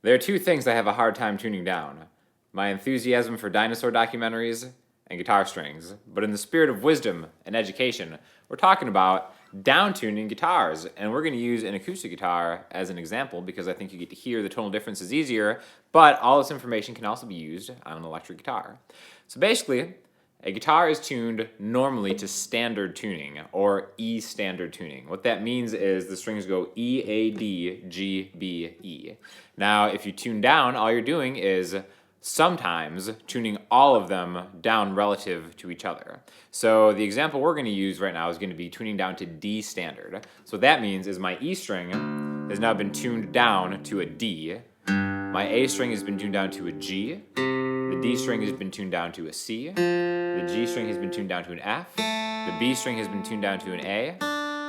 There are two things I have a hard time tuning down: my enthusiasm for dinosaur documentaries and guitar strings. But in the spirit of wisdom and education, we're talking about downtuning guitars. And we're going to use an acoustic guitar as an example because I think you get to hear the tonal differences easier, but all this information can also be used on an electric guitar. So basically, a guitar is tuned normally to standard tuning, or E standard tuning. What that means is the strings go E, A, D, G, B, E. Now, if you tune down, all you're doing is sometimes tuning all of them down relative to each other. So the example we're going to use right now is going to be tuning down to D standard. So what that means is my E string has now been tuned down to a D. My A string has been tuned down to a G. The D string has been tuned down to a C. The G string has been tuned down to an F. The B string has been tuned down to an A.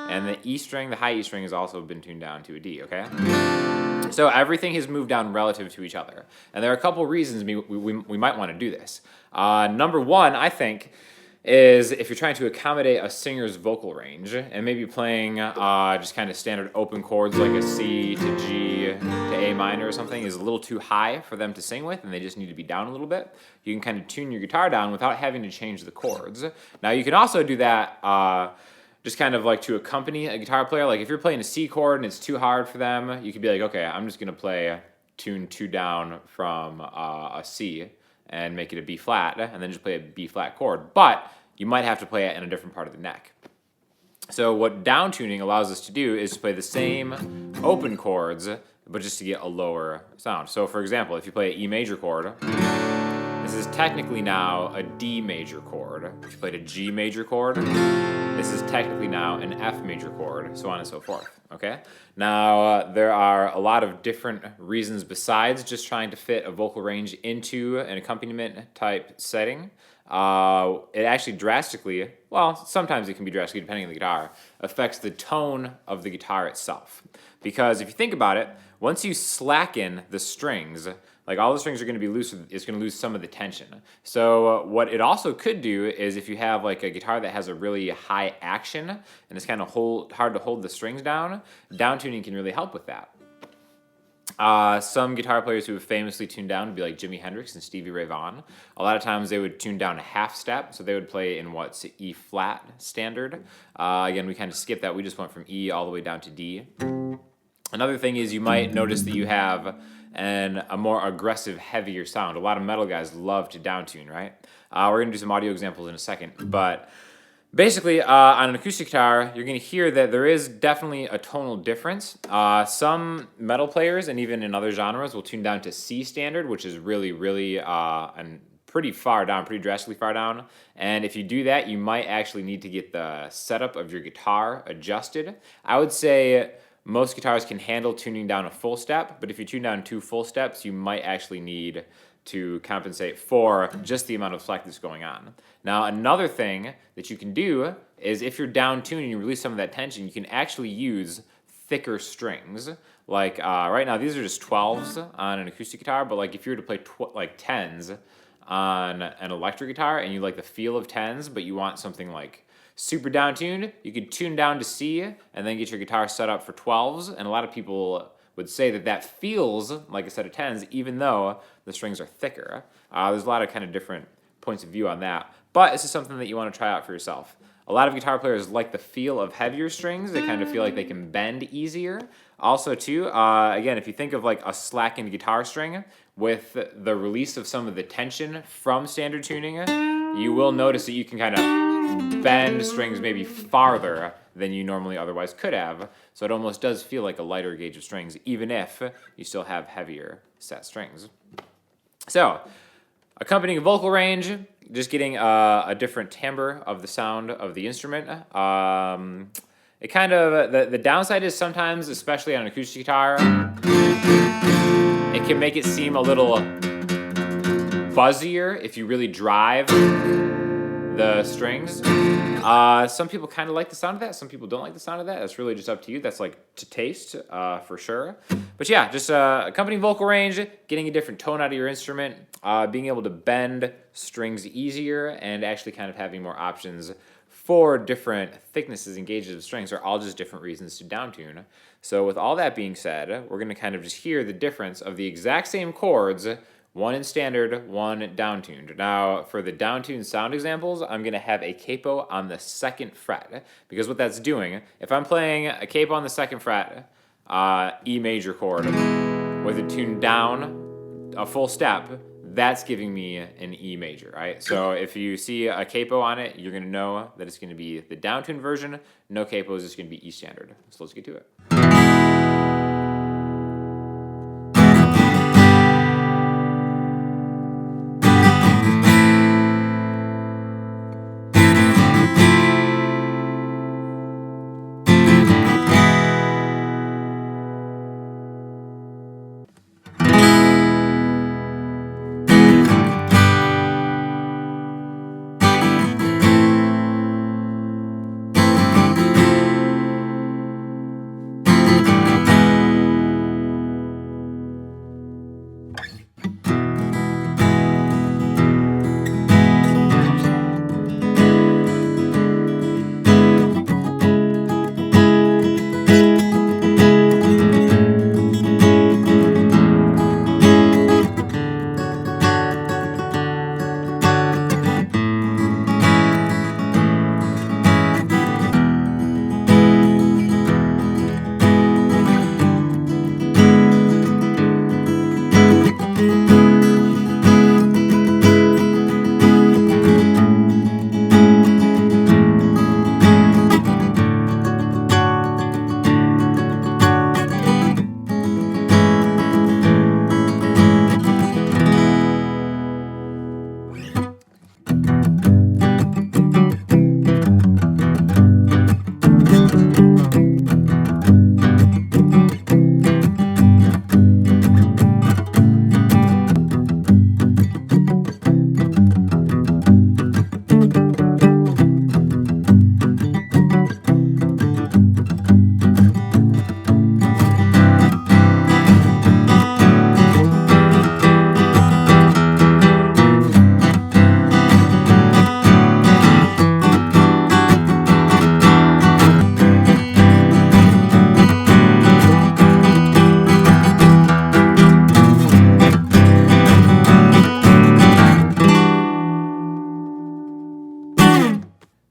And the E string, the high E string, has also been tuned down to a D, okay? So everything has moved down relative to each other. And there are a couple reasons we might want to do this. Number one, I think, is if you're trying to accommodate a singer's vocal range and maybe playing just kind of standard open chords like a C to G to A minor or something is a little too high for them to sing with and they just need to be down a little bit, you can kind of tune your guitar down without having to change the chords. Now you can also do that just kind of like to accompany a guitar player. Like if you're playing a C chord and it's too hard for them, you could be like, okay, I'm just going to play tune 2 down from a C and make it a B flat, and then just play a B flat chord. But you might have to play it in a different part of the neck. So what down tuning allows us to do is to play the same open chords, but just to get a lower sound. So for example, if you play an E major chord, this is technically now a D major chord. If you played a G major chord, this is technically now an F major chord, so on and so forth, okay? Now, there are a lot of different reasons besides just trying to fit a vocal range into an accompaniment type setting. It actually drastically, well, sometimes it can be drastically depending on the guitar, affects the tone of the guitar itself. Because if you think about it, once you slacken the strings, like all the strings are going to be loose, it's going to lose some of the tension. So what it also could do is if you have like a guitar that has a really high action and it's kind of hard to hold the strings down, downtuning can really help with that. Some guitar players who have famously tuned down would be like Jimi Hendrix and Stevie Ray Vaughan. A lot of times they would tune down a half step, so they would play in what's E flat standard. Again, we kind of skipped that. We just went from E all the way down to D. Another thing is you might notice that you have a more aggressive, heavier sound. A lot of metal guys love to downtune, right? We're going to do some audio examples in a second, but basically, on an acoustic guitar, you're going to hear that there is definitely a tonal difference. Some metal players, and even in other genres, will tune down to C standard, which is really, really and pretty far down, pretty drastically far down. And if you do that, you might actually need to get the setup of your guitar adjusted. I would say most guitars can handle tuning down a full step, but if you tune down 2 full steps, you might actually need to compensate for just the amount of slack that's going on. Now, another thing that you can do is if you're down tuned and you release some of that tension, you can actually use thicker strings. Like right now, these are just 12s on an acoustic guitar, but like if you were to play like 10s on an electric guitar and you like the feel of 10s, but you want something like super down tuned, you could tune down to C and then get your guitar set up for 12s, and a lot of people would say that that feels like a set of 10s even though the strings are thicker. There's a lot of kind of different points of view on that, but this is something that you want to try out for yourself. A lot of guitar players like the feel of heavier strings. They kind of feel like they can bend easier. Also, too, again, if you think of like a slackened guitar string with the release of some of the tension from standard tuning, you will notice that you can kind of bend strings maybe farther than you normally otherwise could have. So it almost does feel like a lighter gauge of strings, even if you still have heavier set strings. So, accompanying a vocal range, just getting a different timbre of the sound of the instrument. It kind of, the downside is sometimes, especially on an acoustic guitar, it can make it seem a little buzzier if you really drive the strings. Some people kind of like the sound of that. Some people don't like the sound of that. That's really just up to you. That's like to taste, for sure. But yeah, just accompanying vocal range, getting a different tone out of your instrument, being able to bend strings easier, and actually kind of having more options 4 different thicknesses and gauges of strings are all just different reasons to downtune. So with all that being said, we're going to kind of just hear the difference of the exact same chords, one in standard, one downtuned. Now, for the downtuned sound examples, I'm going to have a capo on the 2nd fret, because what that's doing, if I'm playing a capo on the 2nd fret, E major chord, with it tuned down a full step, that's giving me an E major, right? So if you see a capo on it, you're going to know that it's going to be the downtuned version. No capo is just going to be E standard. So let's get to it.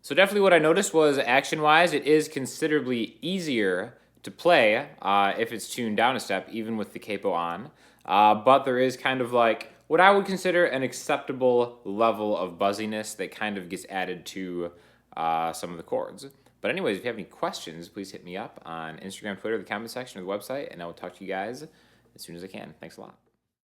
So definitely what I noticed was action-wise, it is considerably easier to play if it's tuned down a step, even with the capo on. But there is kind of like what I would consider an acceptable level of buzziness that kind of gets added to some of the chords. But anyways, if you have any questions, please hit me up on Instagram, Twitter, the comment section, or the website, and I will talk to you guys as soon as I can. Thanks a lot.